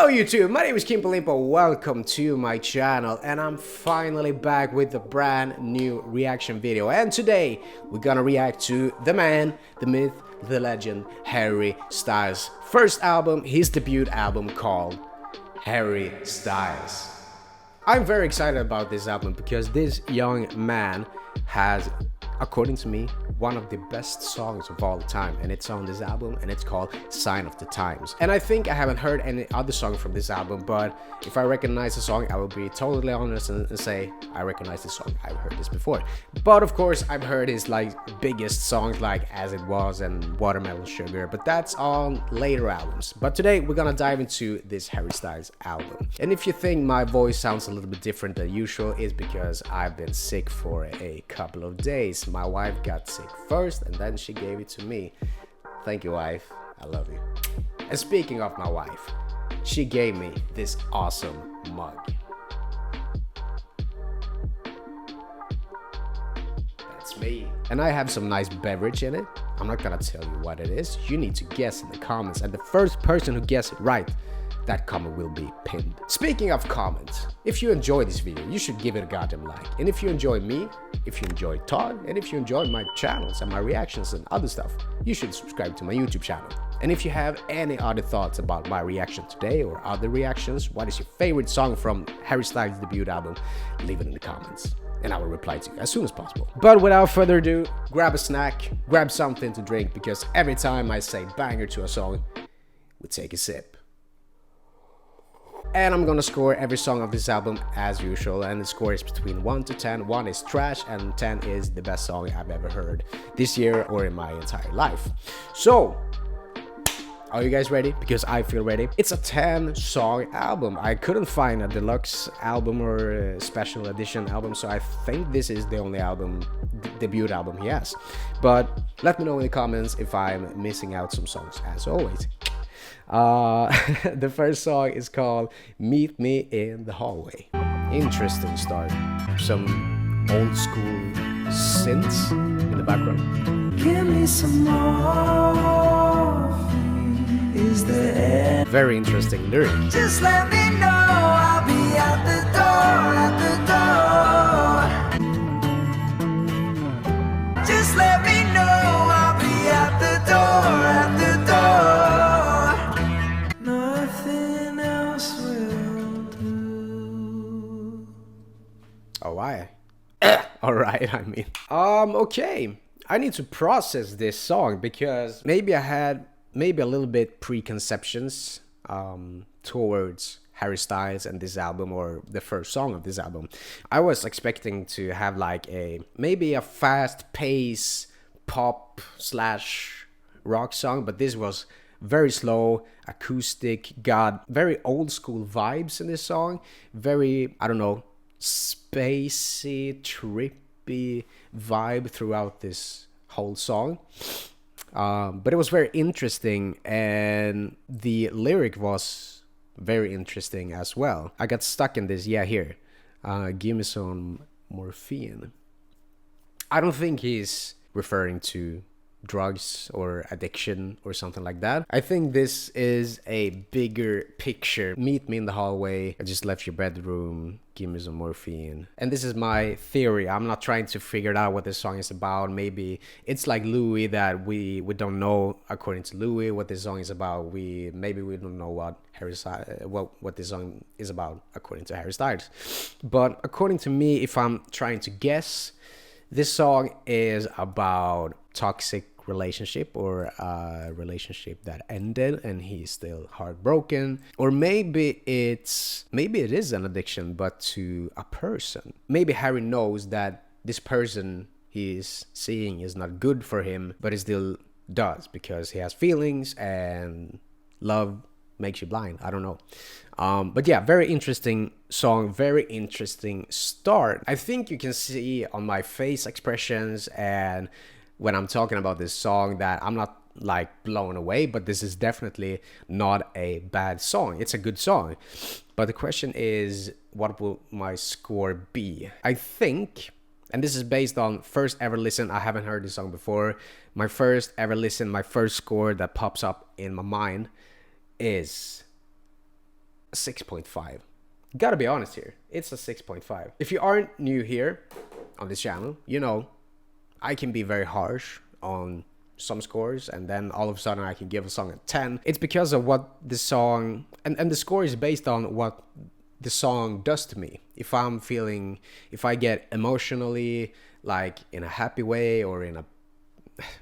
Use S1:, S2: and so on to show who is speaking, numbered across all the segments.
S1: Hello YouTube, my name is Kim Polimpo, welcome to my channel, and I'm finally back with a brand new reaction video. And today we're gonna react to the man, the myth, the legend, Harry Styles' first album, his debut album called Harry Styles. I'm very excited about this album because this young man has, according to me, one of the best songs of all time, and it's on this album, and it's called Sign of the Times. And I think I haven't heard any other song from this album, but if I recognize the song, I will be totally honest and say I recognize this song. I've heard this before. But of course, I've heard his biggest songs like As It Was and Watermelon Sugar, but that's on later albums. But today we're gonna dive into this Harry Styles album. And if you think my voice sounds a little bit different than usual, it's because I've been sick for a couple of days. My wife got sick first and then she gave it to me. Thank you, wife. I love you. And speaking of my wife, she gave me this awesome mug. That's me. And I have some nice beverage in it. I'm not gonna tell you what it is. You need to guess in the comments, and the first person who guesses it right, that comment will be pinned. Speaking of comments, if you enjoy this video, you should give it a goddamn like. And if you enjoy me, if you enjoy Todd, and if you enjoy my channels and my reactions and other stuff, you should subscribe to my YouTube channel. And if you have any other thoughts about my reaction today or other reactions, what is your favorite song from Harry Styles' debut album, leave it in the comments and I will reply to you as soon as possible. But without further ado, grab a snack, grab something to drink, because every time I say banger to a song, we take a sip. And I'm gonna score every song of this album as usual, and the score is between 1 to 10. 1 is trash and 10 is the best song I've ever heard this year or in my entire life. So, are you guys ready? Because I feel ready. It's a 10-song album. I couldn't find a deluxe album or a special edition album, so I think this is the only album, debut album he has. But let me know in the comments if I'm missing out some songs, as always. The first song is called Meet Me in the Hallway. Interesting start. Some old school synths in the background.
S2: Give me some more. Is there?
S1: Very interesting lyric.
S2: Just let me know. I'll be at the door, Just let me know. I'll be at the door, Nothing else will do.
S1: Oh, why? Alright, I mean. Okay. I need to process this song because maybe I had a little bit preconceptions towards Harry Styles and this album, or the first song of this album. I was expecting to have maybe a fast pace pop / rock song, but this was very slow, acoustic, got very old school vibes in this song. Very, I don't know, spacey, trippy vibe throughout this whole song. But it was very interesting, and the lyric was very interesting as well. I got stuck in this, here. Give me some morphine. I don't think he's referring to drugs or addiction or something like that. I think this is a bigger picture. Meet me in the hallway. I just left your bedroom. Give me some morphine. And this is my theory. I'm not trying to figure out what this song is about. Maybe it's like Louis, that we don't know, according to Louis, what this song is about. Maybe we don't know what what this song is about according to Harry Styles. But according to me, if I'm trying to guess, this song is about toxic relationship, or a relationship that ended and he's still heartbroken. Or maybe it is an addiction, but to a person. Maybe Harry knows that this person he's seeing is not good for him, but he still does because he has feelings, and love makes you blind. I don't know. But yeah, very interesting song, very interesting start. I think you can see on my face expressions and when I'm talking about this song that I'm not blown away, but this is definitely not a bad song. It's a good song. But the question is, what will my score be? I think, and this is based on first ever listen, I haven't heard this song before. My first ever listen, my first score that pops up in my mind is a 6.5. Gotta be honest here, it's a 6.5. If you aren't new here on this channel, you know I can be very harsh on some scores, and then all of a sudden I can give a song a 10. It's because of what the song, and the score is based on what the song does to me. If I'm feeling, if I get emotionally, like in a happy way, or in a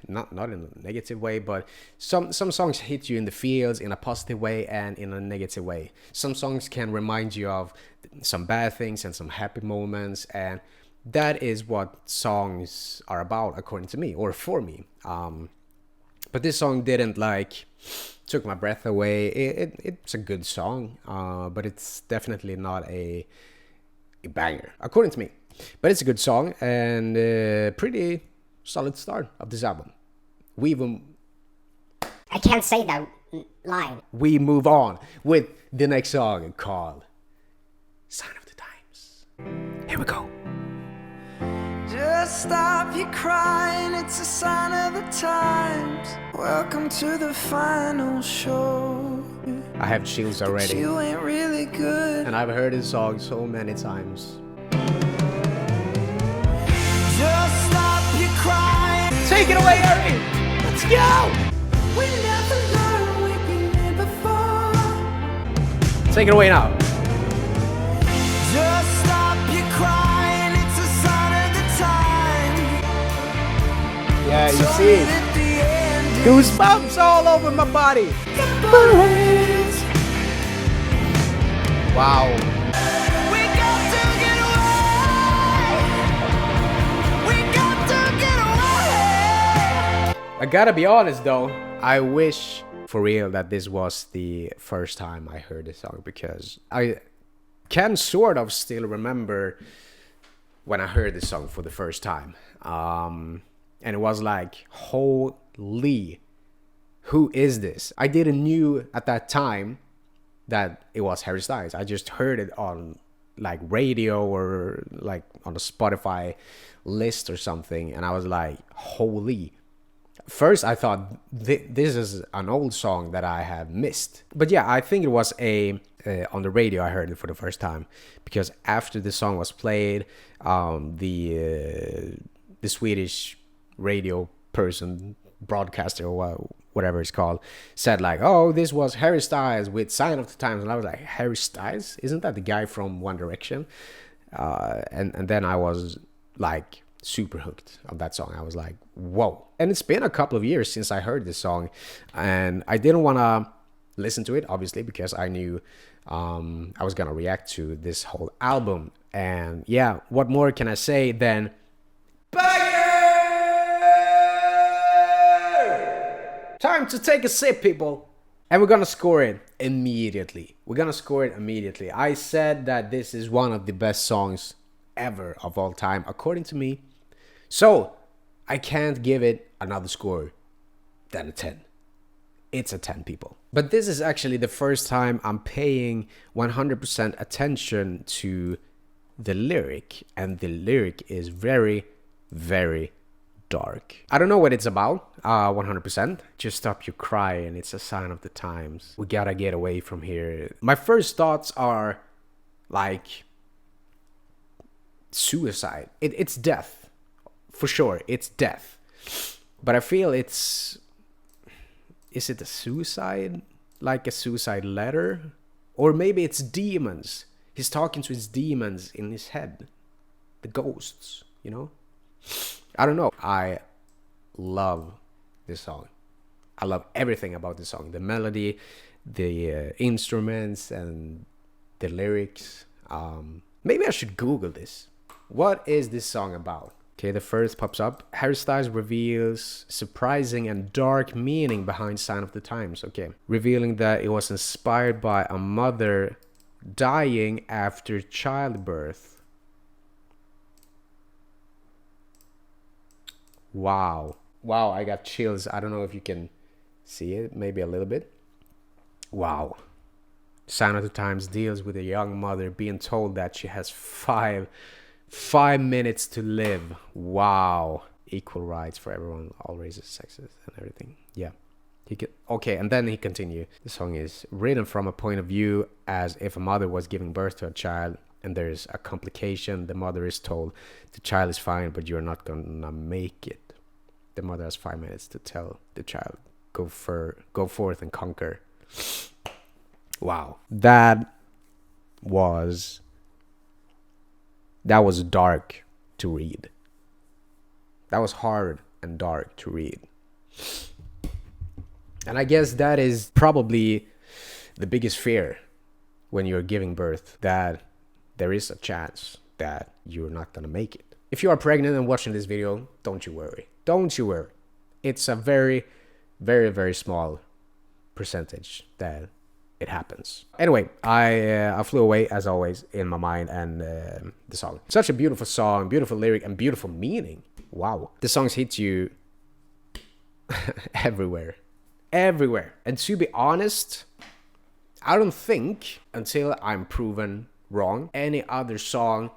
S1: not in a negative way, but some songs hit you in the feels in a positive way and in a negative way. Some songs can remind you of some bad things and some happy moments, and that is what songs are about, according to me, or for me. But this song didn't like took my breath away. It's a good song, but it's definitely not a banger, according to me. But it's a good song, and pretty solid start of this album.
S3: I can't say that line.
S1: We move on with the next song called Sign of the Times. Here we go.
S2: Just stop your crying, it's a sign of the times. Welcome to the final show.
S1: I have chills already,
S2: You ain't really good.
S1: and I've heard this song so many times.
S2: Just stop your crying.
S1: Take it away, Harry! Let's go!
S2: We never learned we've been here before.
S1: Take it away now.
S2: Just stop your crying, it's a sign of the time.
S1: Yeah, you
S2: Told
S1: see
S2: me that the end
S1: goosebumps all over my body.
S2: bullets.
S1: Wow.
S2: We got to get away. We got to get away.
S1: I gotta be honest though, I wish for real that this was the first time I heard this song, because I can sort of still remember when I heard this song for the first time. And it was like, holy, who is this? I didn't knew at that time that it was Harry Styles. I just heard it on like radio or like on a Spotify list or something, and I was like, holy. First I thought this is an old song that I have missed, but yeah, I think it was on the radio I heard it for the first time, because after the song was played, the Swedish radio person, broadcaster, or whatever it's called, said like, oh, this was Harry Styles with Sign of the Times, and I was like, Harry Styles? Isn't that the guy from One Direction? And then I was like super hooked on that song. I was like, whoa. And it's been a couple of years since I heard this song, and I didn't want to listen to it, obviously, because I knew I was gonna react to this whole album. And yeah, what more can I say than time to take a sip, people. And we're gonna score it immediately. I said that this is one of the best songs ever of all time, according to me. So I can't give it another score than a 10. It's a 10, people. But this is actually the first time I'm paying 100% attention to the lyric, and the lyric is very, very dark. I don't know what it's about, 100%. Just stop your crying, it's a sign of the times. We gotta get away from here. My first thoughts are like suicide. It's death, for sure. It's death. But I feel is it a suicide? Like a suicide letter? Or maybe it's demons. He's talking to his demons in his head. The ghosts, you know? I don't know. I love this song. I love everything about this song. The melody, the instruments, and the lyrics. Maybe I should Google this. What is this song about? Okay, the first pops up. Harry Styles reveals surprising and dark meaning behind Sign of the Times. Okay, revealing that it was inspired by a mother dying after childbirth. Wow. Wow, I got chills. I don't know if you can see it, maybe a little bit. Wow. Sign of the Times deals with a young mother being told that she has five minutes to live. Wow. Equal rights for everyone, all races, sexes, and everything. Yeah. Okay, and then he continued. The song is written from a point of view as if a mother was giving birth to a child and there's a complication. The mother is told the child is fine, but you're not gonna make it. The mother has 5 minutes to tell the child, go forth and conquer. Wow, that was dark to read. That was hard and dark to read. And I guess that is probably the biggest fear when you're giving birth, that there is a chance that you're not gonna make it. If you are pregnant and watching this video, don't you worry. Don't you worry. It's a very, very, very small percentage that it happens. Anyway, I flew away as always in my mind, and the song. Such a beautiful song, beautiful lyric, and beautiful meaning. Wow. The songs hit you everywhere. Everywhere. And to be honest, I don't think, until I'm proven wrong, any other song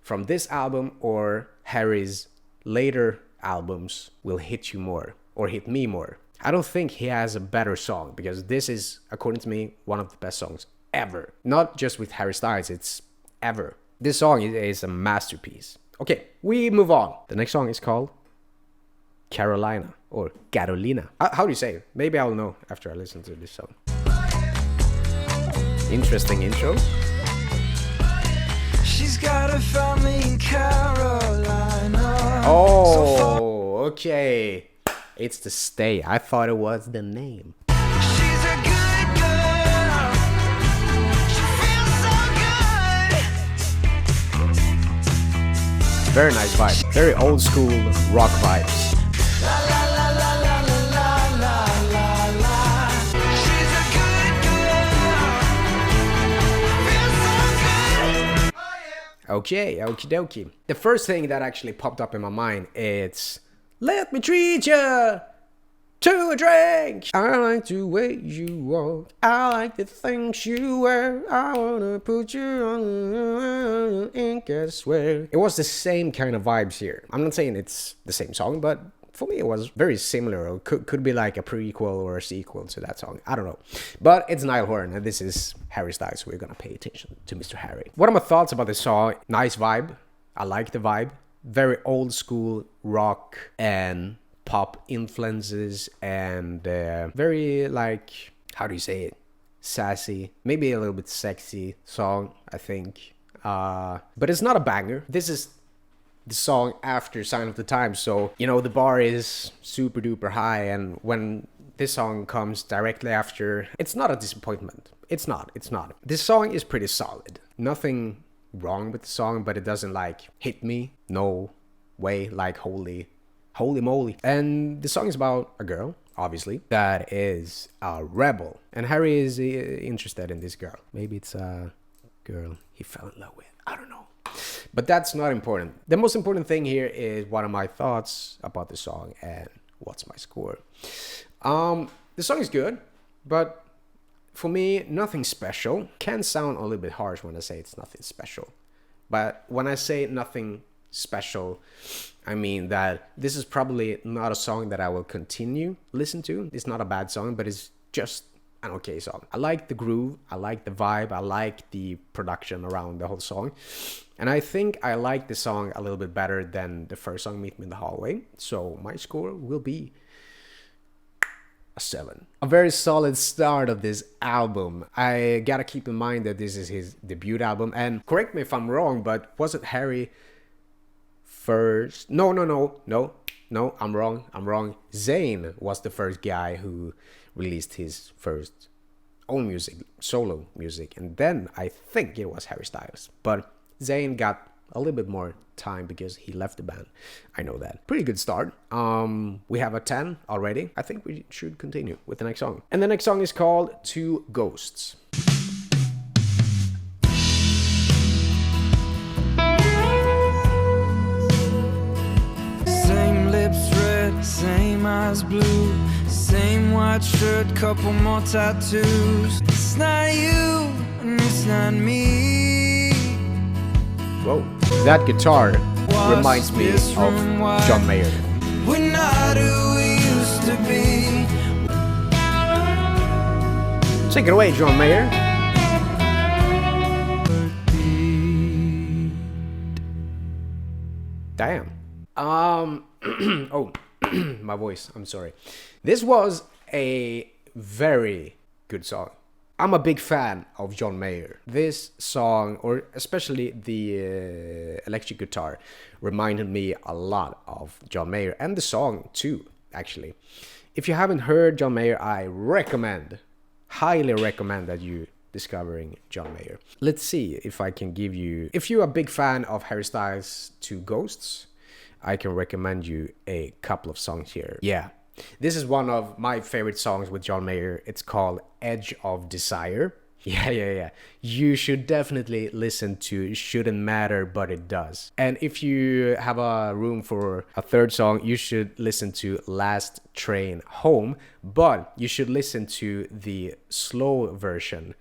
S1: from this album or Harry's later albums will hit you more or hit me more. I don't think he has a better song, because this is, according to me, one of the best songs ever. Not just with Harry Styles, it's ever. This song is a masterpiece. Okay, we move on. The next song is called Carolina or Carolina. How do you say it? Maybe I'll know after I listen to this song. Interesting intro.
S2: She's got a family in Carolina.
S1: Oh, okay. It's the stay. I thought it was the name.
S2: She's a good girl. She feels so good.
S1: Very nice vibe. Very old school rock vibes.
S2: La la la la la la la la la. She's a good girl. Feels so good. Oh yeah.
S1: Okay, okie dokie. The first thing that actually popped up in my mind is, let me treat you to a drink. I like the way you walk. I like the things you wear. I wanna put you on ink, I swear. It was the same kind of vibes here. I'm not saying it's the same song, but for me it was very similar. Or could be like a prequel or a sequel to that song. I don't know. But it's Niall Horan and this is Harry Styles, so we're gonna pay attention to Mr. Harry. What are my thoughts about this song? Nice vibe. I like the vibe. Very old school rock and pop influences, and very, like, how do you say it, sassy, maybe a little bit sexy song, I think, but it's not a banger. This is the song after Sign of the Times, so you know the bar is super duper high, and when this song comes directly after, it's not a disappointment. It's not. This song is pretty solid. Nothing wrong with the song, but it doesn't like hit me, no way, like holy moly. And the song is about a girl, obviously, that is a rebel, and Harry is interested in this girl. Maybe it's a girl he fell in love with, I don't know, but that's not important. The most important thing here is what are my thoughts about the song and what's my score. The song is good, but for me, nothing special. Can sound a little bit harsh when I say it's nothing special. But when I say nothing special, I mean that this is probably not a song that I will continue listen to. It's not a bad song, but it's just an okay song. I like the groove, I like the vibe, I like the production around the whole song. And I think I like the song a little bit better than the first song, Meet Me in the Hallway. So my score will be a 7. A very solid start of this album. I gotta keep in mind that this is his debut album, and correct me if I'm wrong, but wasn't Harry first? No, I'm wrong. Zayn was the first guy who released his first own music, solo music, and then I think it was Harry Styles, but Zayn got a little bit more time because he left the band. I know that. Pretty good start. We have a 10 already. I think we should continue with the next song. And the next song is called Two Ghosts.
S2: Same lips red, same eyes blue, same white shirt, couple more tattoos. It's not you and it's not me.
S1: Whoa, that guitar reminds me of John Mayer.
S2: We're not who we used to be.
S1: Take it away, John Mayer. Damn. Oh, my voice. I'm sorry. This was a very good song. I'm a big fan of John Mayer. This song, or especially the electric guitar, reminded me a lot of John Mayer, and the song too, actually. If you haven't heard John Mayer, I highly recommend that you discovering John Mayer. Let's see if I can give you, if you're a big fan of Harry Styles' Two Ghosts, I can recommend you a couple of songs here. Yeah, this is one of my favorite songs with John Mayer. It's called Edge of Desire. Yeah. You should definitely listen to Shouldn't Matter, But It Does. And if you have a room for a third song, you should listen to Last Train Home, but you should listen to the slow version.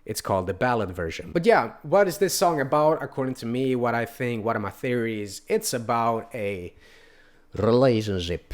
S1: It's called the ballad version. But yeah, what is this song about? According to me, what I think, what are my theories? It's about a relationship.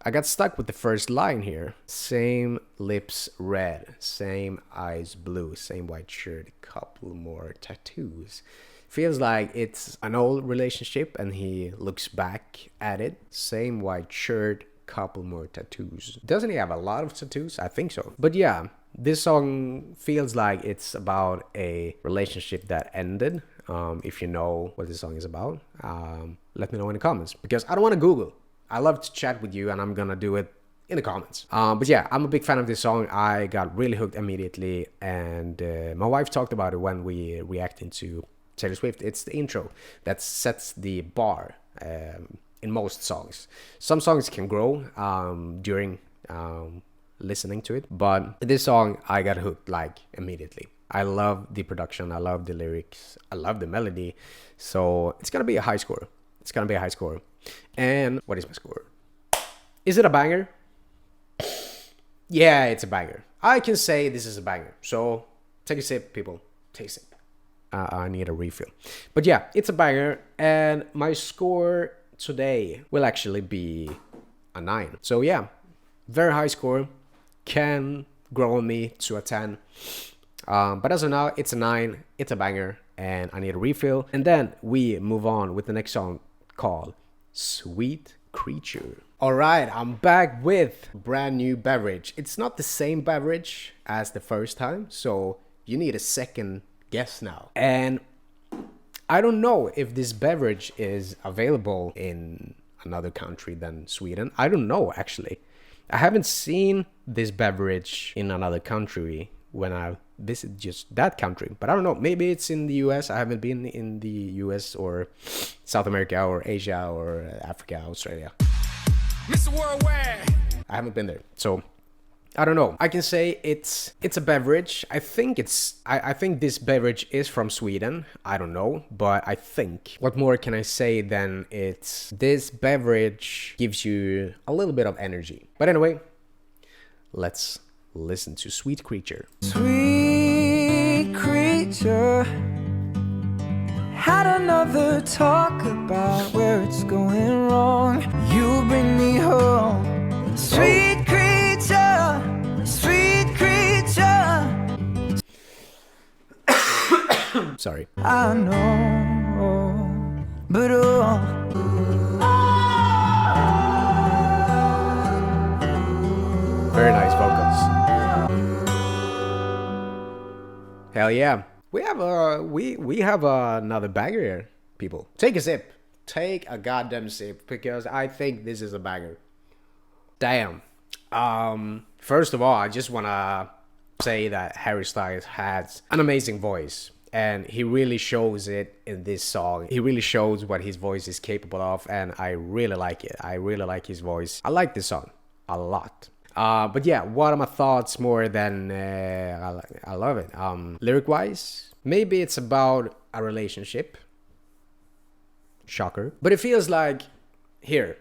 S1: I got stuck with the first line here. Same lips red, same eyes blue, same white shirt, couple more tattoos. Feels like it's an old relationship and he looks back at it. Same white shirt, couple more tattoos. Doesn't he have a lot of tattoos? I think so. But yeah, this song feels like it's about a relationship that ended. If you know what this song is about, let me know in the comments, because I don't want to Google. I love to chat with you and I'm gonna do it in the comments. But yeah, I'm a big fan of this song. I got really hooked immediately, and my wife talked about it when we reacted to Taylor Swift. It's the intro that sets the bar in most songs. Some songs can grow during listening to it, but this song I got hooked like immediately. I love the production, I love the lyrics, I love the melody, so it's gonna be a high score. It's gonna be a high score. And what is my score? Is it a banger? Yeah, it's a banger. I can say this is a banger. So take a sip, people. Take a sip. I need a refill. But yeah, it's a banger. And my score today will actually be a 9. So yeah, very high score. Can grow on me to a 10. But as of now, it's a 9. It's a banger. And I need a refill. And then we move on with the next song called Sweet Creature. All right, I'm back with brand new beverage. It's not the same beverage as the first time, so you need a second guess now. And I don't know if this beverage is available in another country than Sweden. I don't know, actually. I haven't seen this beverage in another country when I visit just that country, but I don't know, maybe it's in the US. I haven't been in the US or South America or Asia or Africa, Australia.
S2: Mr. Worldwide.
S1: I haven't been there, so I don't know. I can say it's a beverage. I think I think this beverage is from Sweden. I don't know, but I think. What more can I say than it's this beverage gives you a little bit of energy. But anyway, let's listen to Sweet Creature.
S2: Sweet creature, had another talk about where it's going wrong. You bring me home. Sweet creature, sweet creature.
S1: Sorry.
S2: I know, but
S1: Very nice vocals. Hell yeah. We have another banger here, people. Take a sip. Take a goddamn sip, because I think this is a banger. Damn. First of all, I just wanna say that Harry Styles has an amazing voice, and he really shows it in this song. He really shows what his voice is capable of, and I really like it. I really like his voice. I like this song a lot. But yeah, what are my thoughts more than I love it. Lyric wise, maybe it's about a relationship. Shocker. But it feels like, here,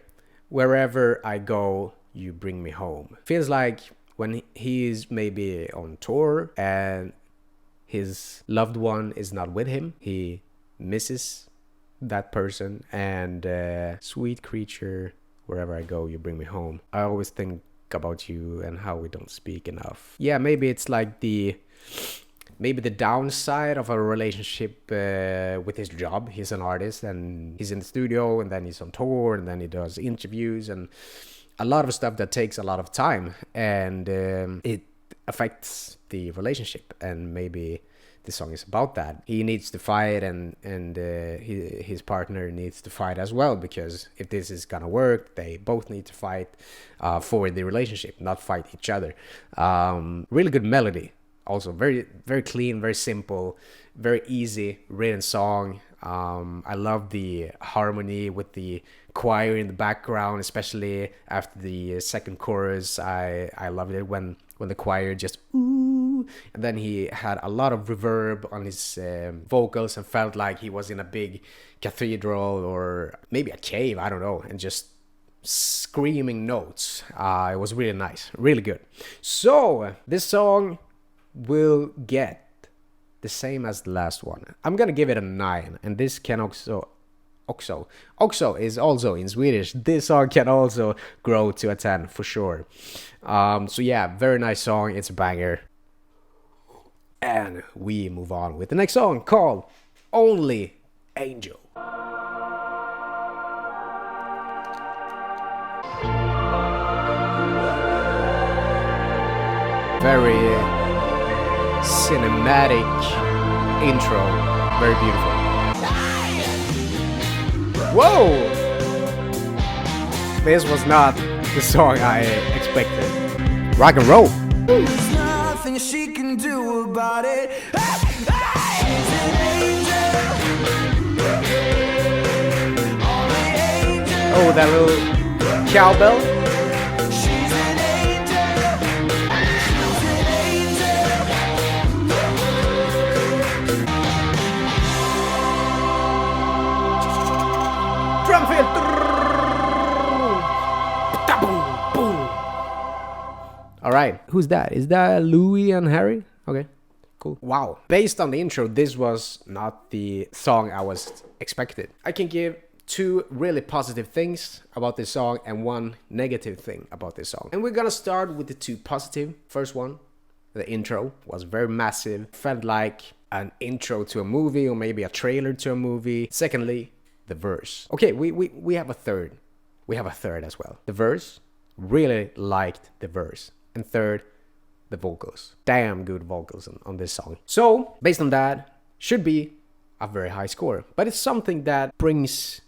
S1: wherever I go, you bring me home. Feels like when he's maybe on tour and his loved one is not with him, he misses that person, and sweet creature, wherever I go, you bring me home. I always think about you and how we don't speak enough. Yeah, maybe it's like maybe the downside of a relationship with his job. He's an artist and he's in the studio and then he's on tour and then he does interviews and a lot of stuff that takes a lot of time, and it affects the relationship. And maybe the song is about that. He needs to fight, and his partner needs to fight as well, because if this is gonna work, they both need to fight for the relationship, not fight each other. Really good melody. Also very, very clean, very simple, very easy written song. I love the harmony with the choir in the background, especially after the second chorus. I loved it when the choir just ooh, and then he had a lot of reverb on his vocals and felt like he was in a big cathedral or maybe a cave, I don't know, and just screaming notes. It was really nice, really good. So this song will get the same as the last one. I'm gonna give it a 9, and this can also is also in Swedish. This song can also grow to a 10 for sure. So yeah, very nice song. It's a banger. And we move on with the next song called Only Angel. Very cinematic intro, very beautiful. Whoa! This was not the song I expected. Rock and roll.
S2: There's nothing she can do about it. She's an angel. Only angel.
S1: Oh, that little cowbell.
S2: She's an angel. She's an angel.
S1: Drum fill. All right, who's that? Is that Louis and Harry? Okay, cool. Wow. Based on the intro, this was not the song I was expected. I can give 2 really positive things about this song and 1 negative thing about this song. And we're gonna start with the 2 positive. First one, the intro was very massive. Felt like an intro to a movie or maybe a trailer to a movie. Secondly, the verse. Okay, we have a third. We have a third as well. The verse, really liked the verse. And third, the vocals. Damn good vocals on this song. So, based on that, should be a very high score. But it's something that brings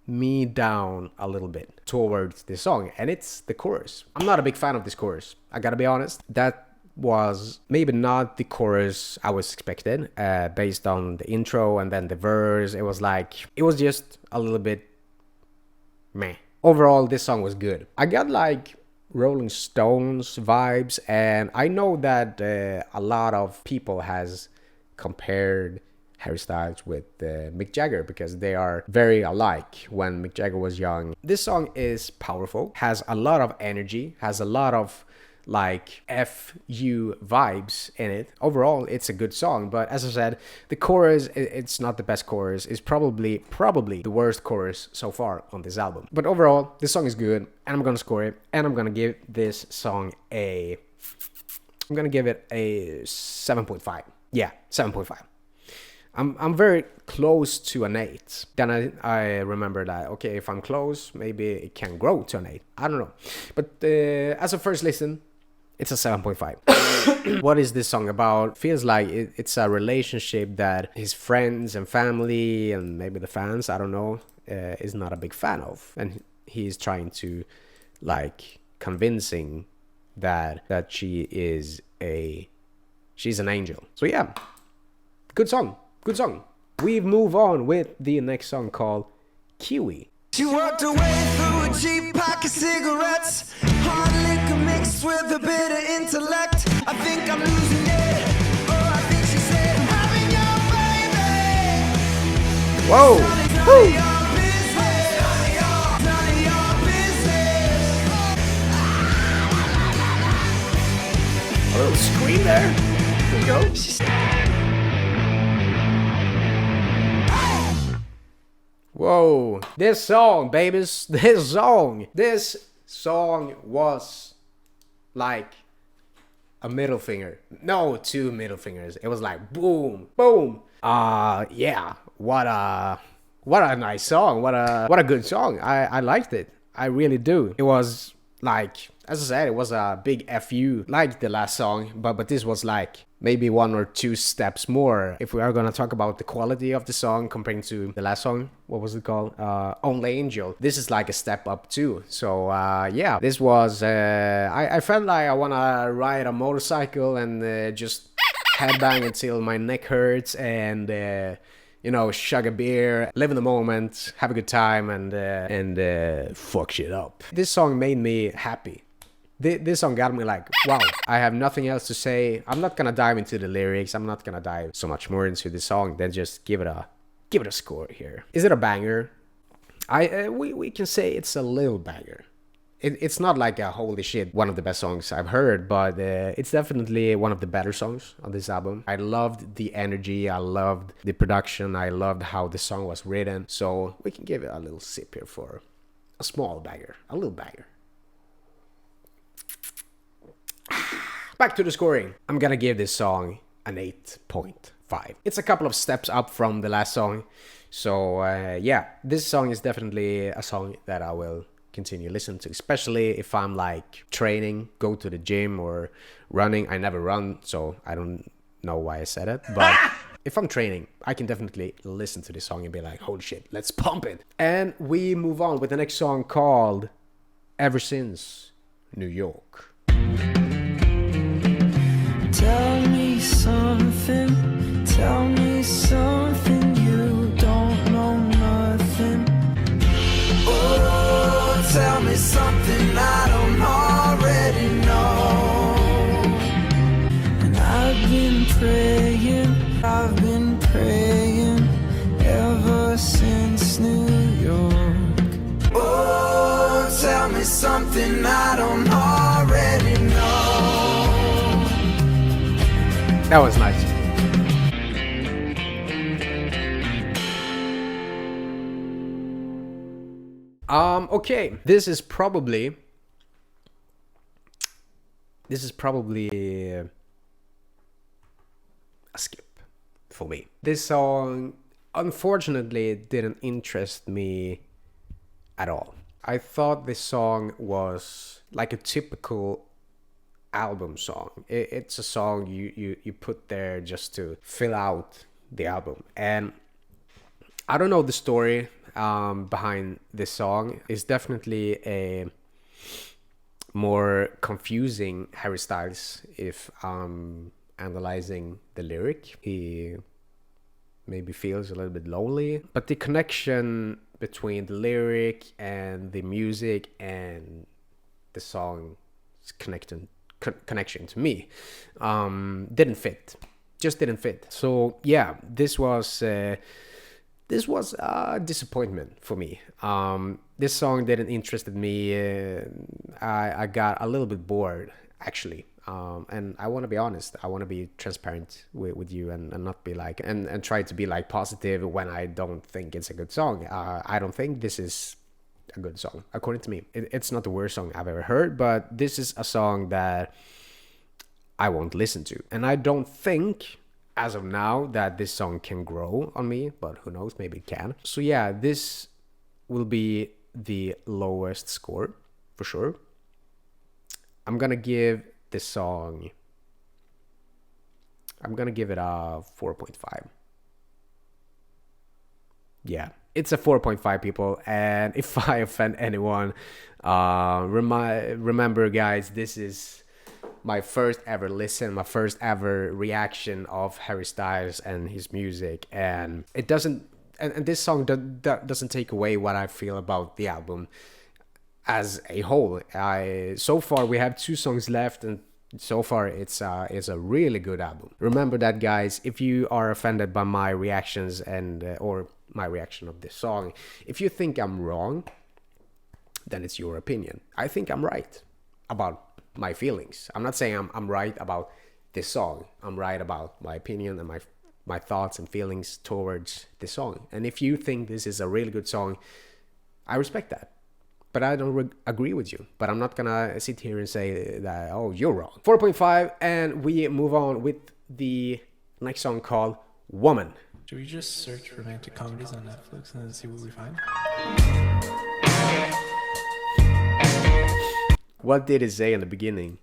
S1: me down a little bit towards this song, and it's the chorus. I'm not a big fan of this chorus, I gotta be honest. That was maybe not the chorus I was expected, based on the intro and then the verse. It was just a little bit meh. Overall, this song was good. I got like Rolling Stones vibes, and I know that a lot of people has compared Harry Styles with Mick Jagger because they are very alike when Mick Jagger was young. This song is powerful, has a lot of energy, has a lot of like FU vibes in it. Overall, it's a good song, but as I said, the chorus, it's not the best chorus. It's probably the worst chorus so far on this album. But overall, this song is good, and I'm gonna score it, and I'm gonna give this song I'm gonna give it a 7.5. Yeah, 7.5. I'm very close to an 8. Then I remember that, okay, if I'm close, maybe it can grow to an 8. I don't know. But as a first listen, it's a 7.5. What is this song about? Feels like it's a relationship that his friends and family and maybe the fans, I don't know, is not a big fan of. And he's trying to like convincing that she's an angel. So yeah, good song. Good song. We move on with the next song called Kiwi.
S2: She walked away through a cheap pack of cigarettes. Hard liquor mixed with a bit of intellect. I think I'm losing it. Oh, I think she said, having your baby.
S1: Whoa! Woo! A little scream there. Here we go. Whoa, this song, babies, this song was like a middle finger. No, two middle fingers. It was like boom, boom. Yeah. What a nice song. What a good song. I liked it. I really do. It was like, as I said, it was a big FU like the last song, but this was like maybe one or two steps more. If we are gonna talk about the quality of the song comparing to the last song, what was it called? Only Angel. This is like a step up too. So yeah, this was. I felt like I wanna ride a motorcycle and just headbang until my neck hurts and. You know, chug a beer, live in the moment, have a good time, and fuck shit up. This song made me happy. This song got me like, wow, I have nothing else to say. I'm not gonna dive into the lyrics. I'm not gonna dive so much more into the song. Then just give it a score here. Is it a banger? We can say it's a little banger. It's not like a holy shit, one of the best songs I've heard, but it's definitely one of the better songs on this album. I loved the energy, I loved the production, I loved how the song was written. So we can give it a little sip here for a small banger, a little banger. Back to the scoring. I'm gonna give this song an 8.5. It's a couple of steps up from the last song. So yeah, this song is definitely a song that I will continue listening to, especially if I'm like training, go to the gym or running. I never run, so I don't know why I said it, but if I'm training, I can definitely listen to this song and be like, holy shit, let's pump it. And we move on with the next song called Ever Since New York.
S2: Tell me something, you don't know nothing. Oh, tell me something I don't already know. And I've been praying ever since New York. Oh, tell me something I don't already know.
S1: That was nice. Okay, this is probably a skip for me. This song unfortunately didn't interest me at all. I thought this song was like a typical album song. It's a song you put there just to fill out the album. And I don't know the story behind this song. It's definitely a more confusing Harry Styles if I'm analyzing the lyric. He maybe feels a little bit lonely, but the connection between the lyric and the music and the song's connection to me didn't fit. Just didn't fit. So yeah, this was a disappointment for me. This song didn't interest me. I got a little bit bored actually. And I want to be honest. I want to be transparent with you and not be like and try to be like positive when I don't think it's a good song. I don't think this is a good song according to me. It's not the worst song I've ever heard, but this is a song that I won't listen to. And I don't think as of now that this song can grow on me, but who knows, maybe it can. So yeah, this will be the lowest score for sure. I'm gonna give this song, I'm gonna give it a 4.5. Yeah, it's a 4.5, people. And if I offend anyone, remember guys, this is my first ever listen, my first ever reaction of Harry Styles and his music, and it doesn't, and this song doesn't take away what I feel about the album as a whole. So far we have 2 songs left, and so far it's a really good album. Remember that, guys. If you are offended by my reactions and or my reaction of this song, if you think I'm wrong, then it's your opinion. I think I'm right about my feelings. I'm not saying I'm right about this song. I'm right about my opinion and my thoughts and feelings towards this song. And if you think this is a really good song, I respect that. but I don't agree with you. But I'm not gonna sit here and say that, oh, you're wrong. 4.5, and we move on with the next song called Woman.
S4: Should we just search romantic comedies on Netflix and then see what we find?
S1: What did it say in the beginning?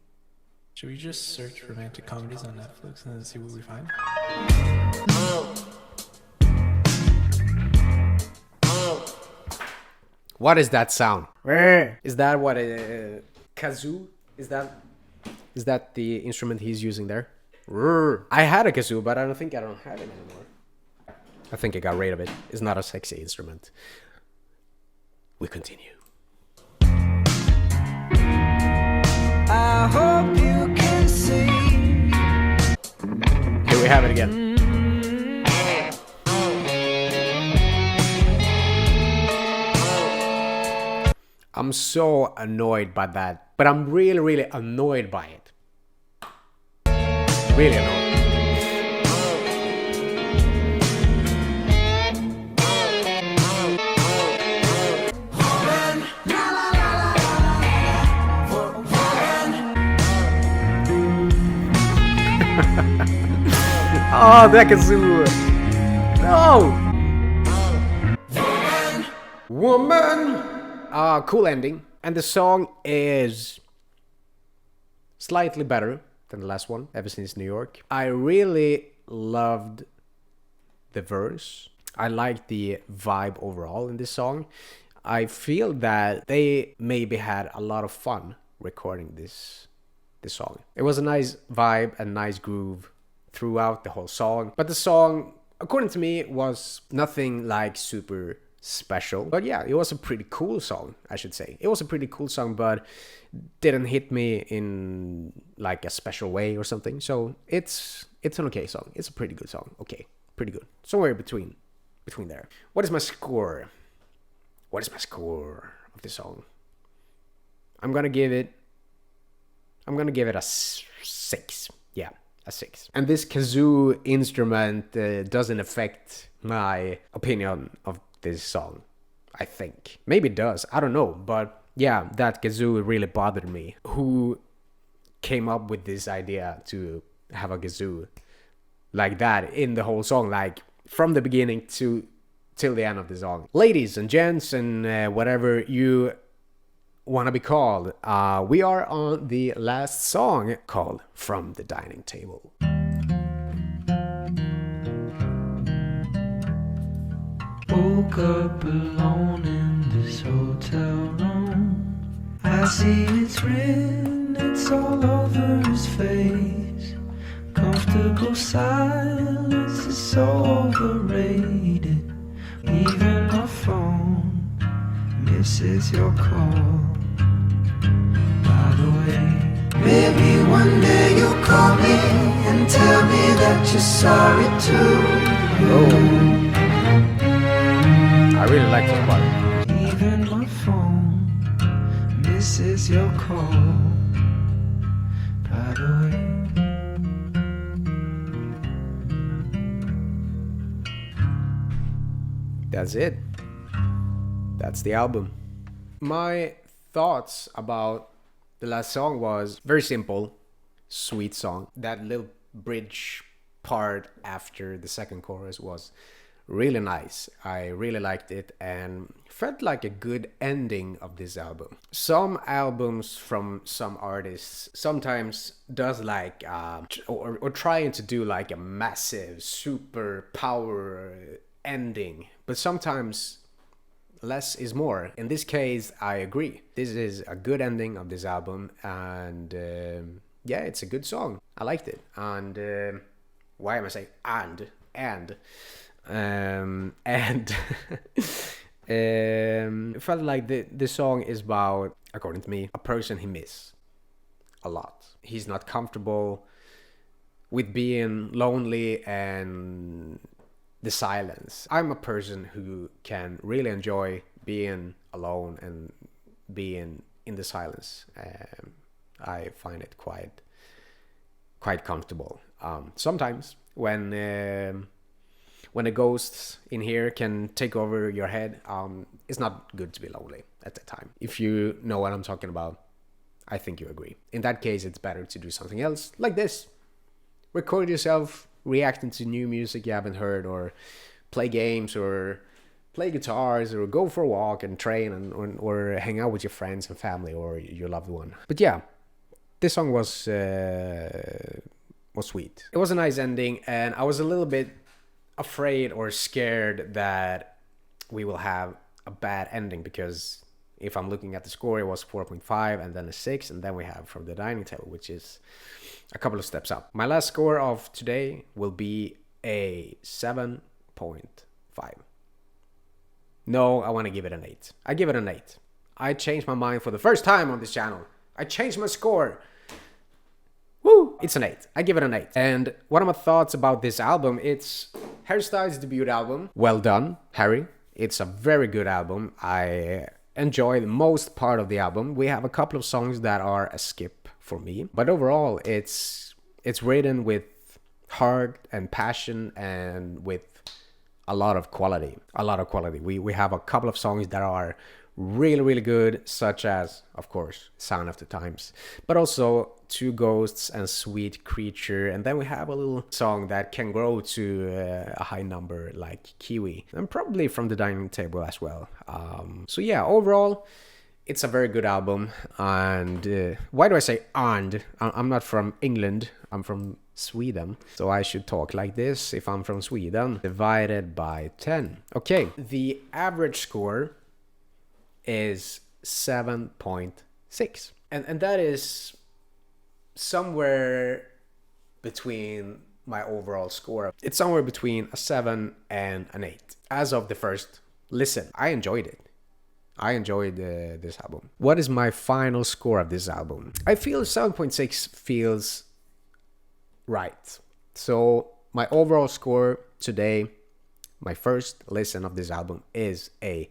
S4: Should we just search romantic comedies on Netflix and then see what we find?
S1: What is that sound? Is that what a kazoo? Is that the instrument he's using there? I had a kazoo, but I don't have it anymore. I think I got rid of it. It's not a sexy instrument. We continue.
S2: I hope you can see.
S1: Here we have it again. I'm so annoyed by that, but I'm really, really annoyed by it. Really annoyed. Oh, that kazoo! No! Woman! Cool ending. And the song is slightly better than the last one, Ever Since New York. I really loved the verse. I liked the vibe overall in this song. I feel that they maybe had a lot of fun recording this song. It was a nice vibe and nice groove throughout the whole song. But the song, according to me, was nothing like super special. But yeah, it was a pretty cool song, I should say. It was a pretty cool song, but didn't hit me in like a special way or something. So it's an okay song. It's a pretty good song. Okay, pretty good. Somewhere between there. What is my score? What is my score of this song? I'm gonna give it a 6. Yeah, a 6. And this kazoo instrument doesn't affect my opinion of this song, I think. Maybe it does, I don't know. But yeah, that kazoo really bothered me. Who came up with this idea to have a kazoo like that in the whole song, like from the beginning till the end of the song? Ladies and gents and whatever you wanna be called, we are on the last song called From the Dining Table.
S5: Woke up alone in this hotel room. I see it's written, it's all over his face. Comfortable silence is so overrated. Even my phone misses your call. By the way, maybe one day you'll call me and tell me that you're sorry too.
S1: I really like this part.
S5: Even my phone misses your call. By the way,
S1: That's it. That's the album. My thoughts about the last song was very simple, sweet song. That little bridge part after the second chorus was really nice. I really liked it and felt like a good ending of this album. Some albums from some artists sometimes does like or trying to do like a massive super power ending, but sometimes less is more. In this case, I agree. This is a good ending of this album, and yeah, it's a good song. I liked it. And why am I saying and it felt like the song is about, according to me, a person he miss a lot. He's not comfortable with being lonely and the silence. I'm a person who can really enjoy being alone and being in the silence. I find it quite comfortable. Sometimes when when the ghosts in here can take over your head, it's not good to be lonely at that time. If you know what I'm talking about, I think you agree. In that case, it's better to do something else like this. Record yourself reacting to new music you haven't heard, or play games, or play guitars, or go for a walk and train, or hang out with your friends and family or your loved one. But yeah, this song was sweet. It was a nice ending, and I was a little bit afraid or scared that we will have a bad ending, because if I'm looking at the score, it was 4.5 and then a 6, and then we have From the Dining Table, which is a couple of steps up. My last score of today will be a 7.5. No, I want to give it an 8. I give it an 8. I changed my mind for the first time on this channel. I changed my score. Woo! It's an 8. I give it an 8. And what are my thoughts about this album? It's Harry Styles' debut album. Well done, Harry. It's a very good album. I enjoy the most part of the album. We have a couple of songs that are a skip for me, but overall it's written with heart and passion and with a lot of quality. We have a couple of songs that are really good, such as, of course, Sign of the Times, but also Two Ghosts and Sweet Creature, and then we have a little song that can grow to a high number like Kiwi, and probably From the Dining Table as well. So yeah, overall it's a very good album. And why do I say and? I'm not from England, I'm from Sweden, so I should talk like this if I'm from Sweden. Divided by 10. Okay, the average score is 7.6, and that is somewhere between my overall score. It's somewhere between a 7 and an 8. As of the first listen, I enjoyed it. I enjoyed this album. What is my final score of this album? I feel 7.6 feels right. So my overall score today, my first listen of this album, is a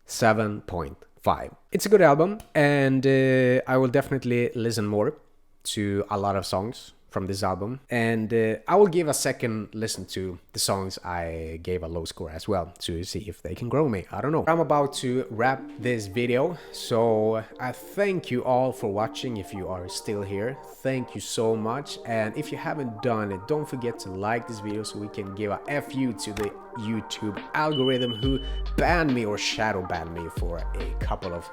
S1: 7.5. It's a good album, and I will definitely listen more to a lot of songs from this album, and I will give a second listen to the songs I gave a low score as well, to see if they can grow me. I don't know. I'm about to wrap this video, so I thank you all for watching. If you are still here, thank you so much, and if you haven't done it, don't forget to like this video so we can give a FU to the YouTube algorithm who banned me or shadow banned me for a couple of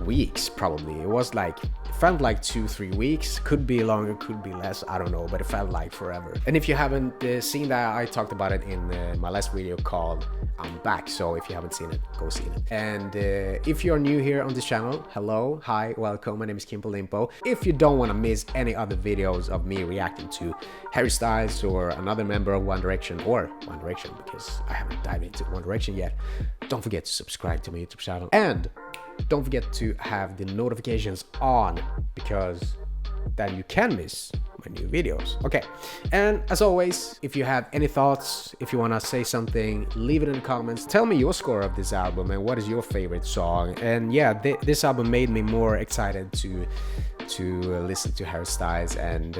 S1: weeks. Probably it was like, it felt like 2-3 weeks, could be longer, could be less, I don't know, but it felt like forever. And if you haven't seen that, I talked about it in my last video called I'm Back, so if you haven't seen it, go see it. And if you're new here on this channel, hello, hi, welcome, my name is Kimpo Limpo. If you don't want to miss any other videos of me reacting to Harry Styles or another member of One Direction, or One Direction, because I haven't dived into One Direction yet, don't forget to subscribe to my YouTube channel, and don't forget to have the notifications on, because then you can miss my new videos. Okay, and as always, if you have any thoughts, if you want to say something, leave it in the comments. Tell me your score of this album and what is your favorite song. And yeah, this album made me more excited to listen to Harry Styles and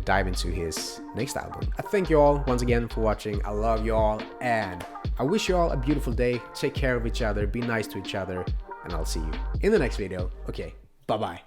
S1: dive into his next album. I thank you all once again for watching. I love you all, and I wish you all a beautiful day. Take care of each other, be nice to each other, and I'll see you in the next video. Okay, bye-bye.